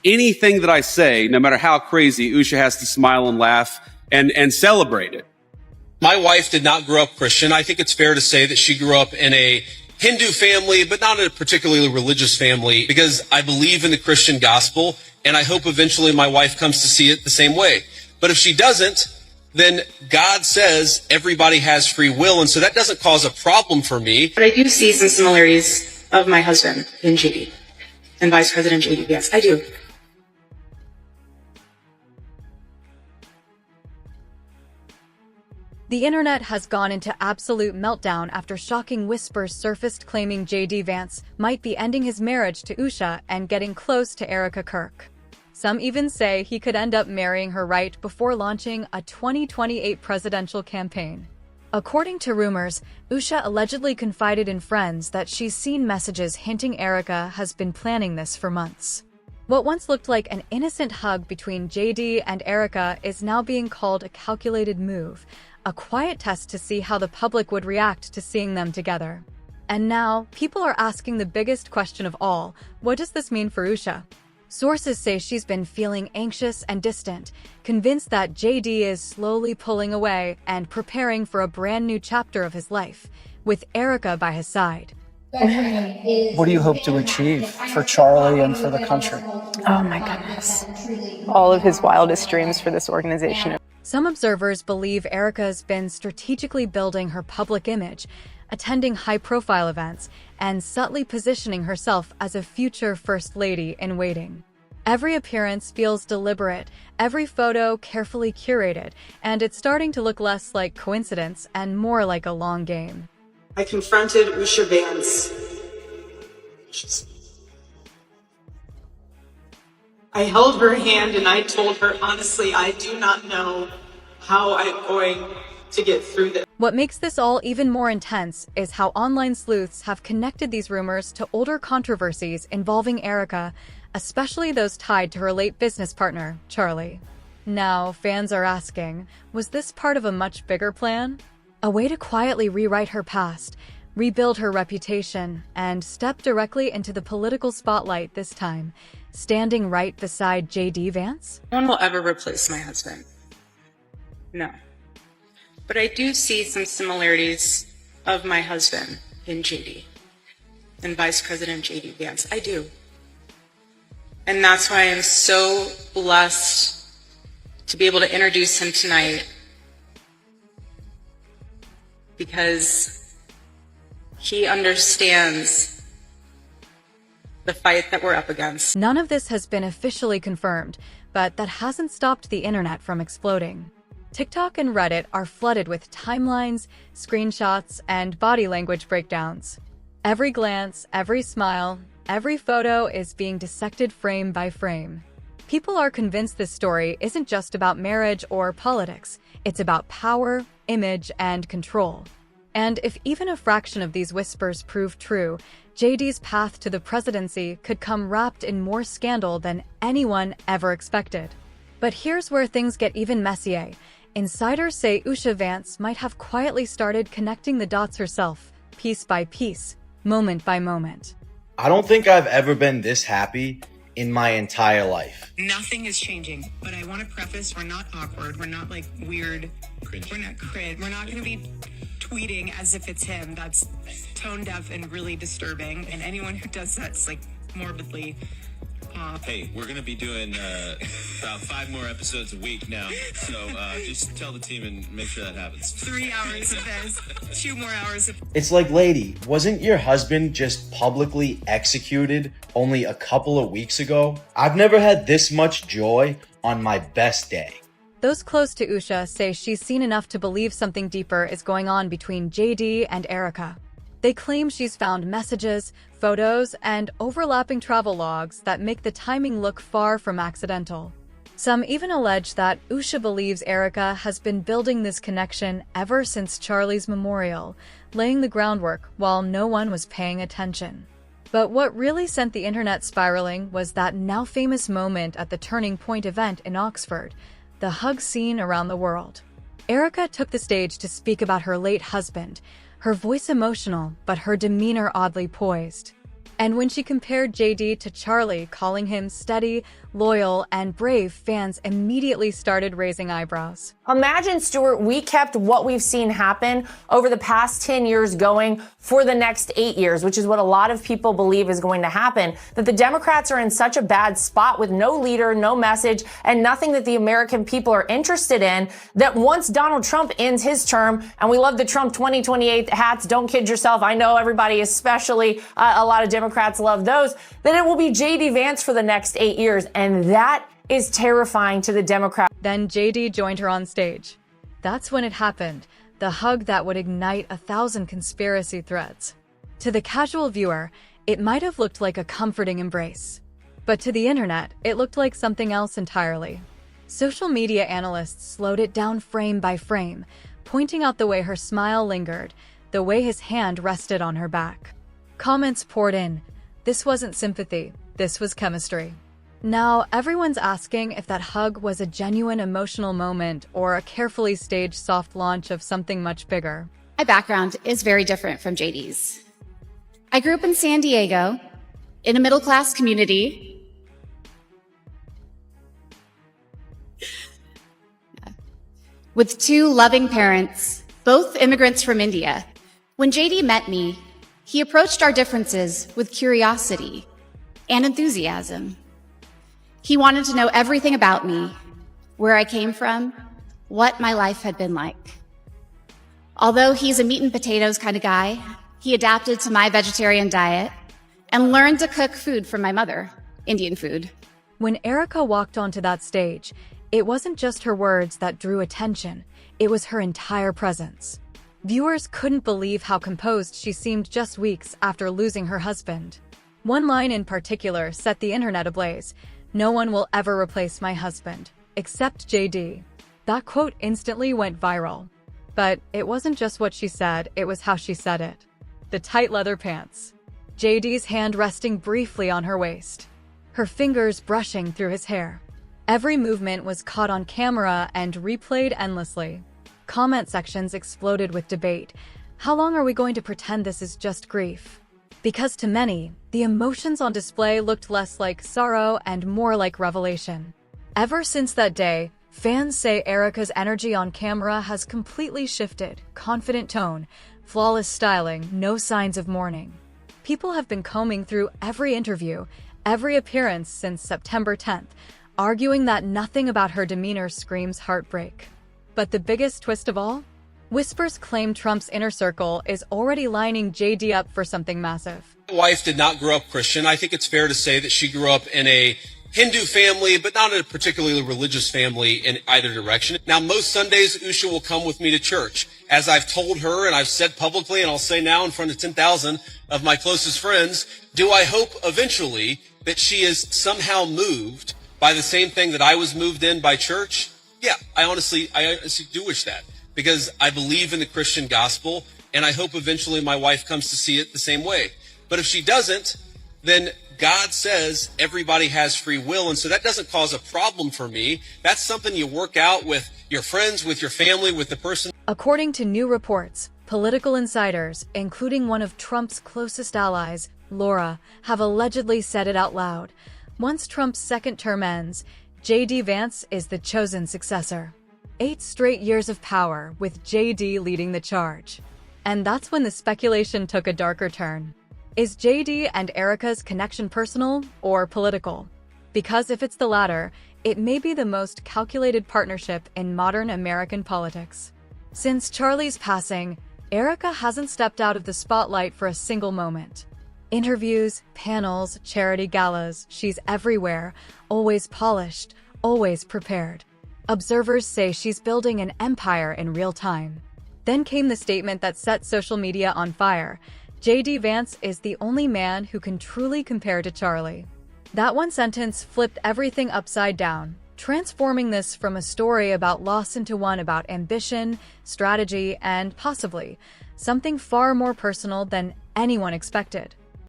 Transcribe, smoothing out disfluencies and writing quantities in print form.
anything that I say, no matter how crazy, Usha has to smile and laugh and celebrate it. My wife did not grow up Christian. I think it's fair to say that she grew up in a Hindu family, but not in a particularly religious family, because I believe in the Christian gospel, and I hope eventually my wife comes to see it the same way. But if she doesn't, then God says everybody has free will, and so that doesn't cause a problem for me. But I do see some similarities of my husband in JD, and Vice President JD. Yes, I do. The internet has gone into absolute meltdown after shocking whispers surfaced claiming J.D. Vance might be ending his marriage to Usha and getting close to Erika Kirk. Some even say he could end up marrying her right before launching a 2028 presidential campaign. According to rumors, Usha allegedly confided in friends that she's seen messages hinting Erika has been planning this for months. What once looked like an innocent hug between J.D. and Erika is now being called a calculated move, a quiet test to see how the public would react to seeing them together. And now, people are asking the biggest question of all: what does this mean for Usha? Sources say she's been feeling anxious and distant, convinced that JD is slowly pulling away and preparing for a brand new chapter of his life, with Erika by his side. What do you hope to achieve for Charlie and for the country? Oh my goodness. All of his wildest dreams for this organization. Some observers believe Erika's been strategically building her public image, attending high-profile events, and subtly positioning herself as a future First Lady in waiting. Every appearance feels deliberate, every photo carefully curated, and it's starting to look less like coincidence and more like a long game. I confronted Usha Vance. I held her hand and I told her, honestly, I do not know how I'm going to get through this. What makes this all even more intense is how online sleuths have connected these rumors to older controversies involving Erika, especially those tied to her late business partner, Charlie. Now, fans are asking, was this part of a much bigger plan? A way to quietly rewrite her past, rebuild her reputation, and step directly into the political spotlight this time, standing right beside J.D. Vance? No one will ever replace my husband. No. But I do see some similarities of my husband in JD and Vice President JD Vance. I do. And that's why I'm so blessed to be able to introduce him tonight, because he understands the fight that we're up against. None of this has been officially confirmed, but that hasn't stopped the internet from exploding. TikTok and Reddit are flooded with timelines, screenshots, and body language breakdowns. Every glance, every smile, every photo is being dissected frame by frame. People are convinced this story isn't just about marriage or politics, it's about power, image, and control. And if even a fraction of these whispers prove true, JD's path to the presidency could come wrapped in more scandal than anyone ever expected. But here's where things get even messier. Insiders say Usha Vance might have quietly started connecting the dots herself, piece by piece, moment by moment. I don't think I've ever been this happy in my entire life. Nothing is changing, but I want to preface, we're not awkward, we're not like weird, cringe. We're not cringe, we're not going to be tweeting as if it's him. That's tone deaf and really disturbing, and anyone who does that's like morbidly off. Hey, we're going to be doing about 5 more episodes a week now, so just tell the team and make sure that happens. 3 hours of this, 2 more hours of... It's like, lady, wasn't your husband just publicly executed only a couple of weeks ago? I've never had this much joy on my best day. Those close to Usha say she's seen enough to believe something deeper is going on between JD and Erika. They claim she's found messages, photos, and overlapping travel logs that make the timing look far from accidental. Some even allege that Usha believes Erika has been building this connection ever since Charlie's memorial, laying the groundwork while no one was paying attention. But what really sent the internet spiraling was that now famous moment at the Turning Point event in Oxford, the hug scene around the world. Erika took the stage to speak about her late husband, her voice emotional, but her demeanor oddly poised. And when she compared JD to Charlie, calling him steady, loyal, and brave, fans immediately started raising eyebrows. Imagine, Stuart, we kept what we've seen happen over the past 10 years going for the next 8 years, which is what a lot of people believe is going to happen, that the Democrats are in such a bad spot with no leader, no message, and nothing that the American people are interested in, that once Donald Trump ends his term, and we love the Trump 2028 hats, don't kid yourself, I know everybody, especially a lot of Democrats love those, then it will be J.D. Vance for the next 8 years. And that is terrifying to the Democrats. Then JD joined her on stage. That's when it happened, the hug that would ignite 1,000 conspiracy threads. To the casual viewer, it might have looked like a comforting embrace. But to the internet, it looked like something else entirely. Social media analysts slowed it down frame by frame, pointing out the way her smile lingered, the way his hand rested on her back. Comments poured in. This wasn't sympathy, this was chemistry. Now, everyone's asking if that hug was a genuine emotional moment or a carefully staged soft launch of something much bigger. My background is very different from JD's. I grew up in San Diego, in a middle-class community. With 2 loving parents, both immigrants from India. When JD met me, he approached our differences with curiosity and enthusiasm. He wanted to know everything about me, where I came from, what my life had been like. Although he's a meat and potatoes kind of guy, he adapted to my vegetarian diet and learned to cook food from my mother, Indian food. When Erika walked onto that stage, it wasn't just her words that drew attention, it was her entire presence. Viewers couldn't believe how composed she seemed just weeks after losing her husband. One line in particular set the internet ablaze. "No one will ever replace my husband, except JD." That quote instantly went viral. But it wasn't just what she said, it was how she said it. The tight leather pants. JD's hand resting briefly on her waist. Her fingers brushing through his hair. Every movement was caught on camera and replayed endlessly. Comment sections exploded with debate. How long are we going to pretend this is just grief? Because to many, the emotions on display looked less like sorrow and more like revelation. Ever since that day, fans say Erika's energy on camera has completely shifted. Confident tone, flawless styling, no signs of mourning. People have been combing through every interview, every appearance since September 10th, arguing that nothing about her demeanor screams heartbreak. But the biggest twist of all? Whispers claim Trump's inner circle is already lining JD up for something massive. My wife did not grow up Christian. I think it's fair to say that she grew up in a Hindu family, but not in a particularly religious family in either direction. Now, most Sundays, Usha will come with me to church. As I've told her, and I've said publicly, and I'll say now in front of 10,000 of my closest friends, do I hope eventually that she is somehow moved by the same thing that I was moved in by church? Yeah, I honestly do wish that, because I believe in the Christian gospel, and I hope eventually my wife comes to see it the same way. But if she doesn't, then God says everybody has free will, and so that doesn't cause a problem for me. That's something you work out with your friends, with your family, with the person. According to new reports, political insiders, including one of Trump's closest allies, Laura, have allegedly said it out loud. Once Trump's second term ends, J.D. Vance is the chosen successor. 8 straight years of power, with J.D. leading the charge. And that's when the speculation took a darker turn. Is J.D. and Erika's connection personal or political? Because if it's the latter, it may be the most calculated partnership in modern American politics. Since Charlie's passing, Erika hasn't stepped out of the spotlight for a single moment. Interviews, panels, charity galas, she's everywhere, always polished, always prepared. Observers say she's building an empire in real time. Then came the statement that set social media on fire. J.D. Vance is the only man who can truly compare to Charlie. That one sentence flipped everything upside down, transforming this from a story about loss into one about ambition, strategy, and possibly something far more personal than anyone expected.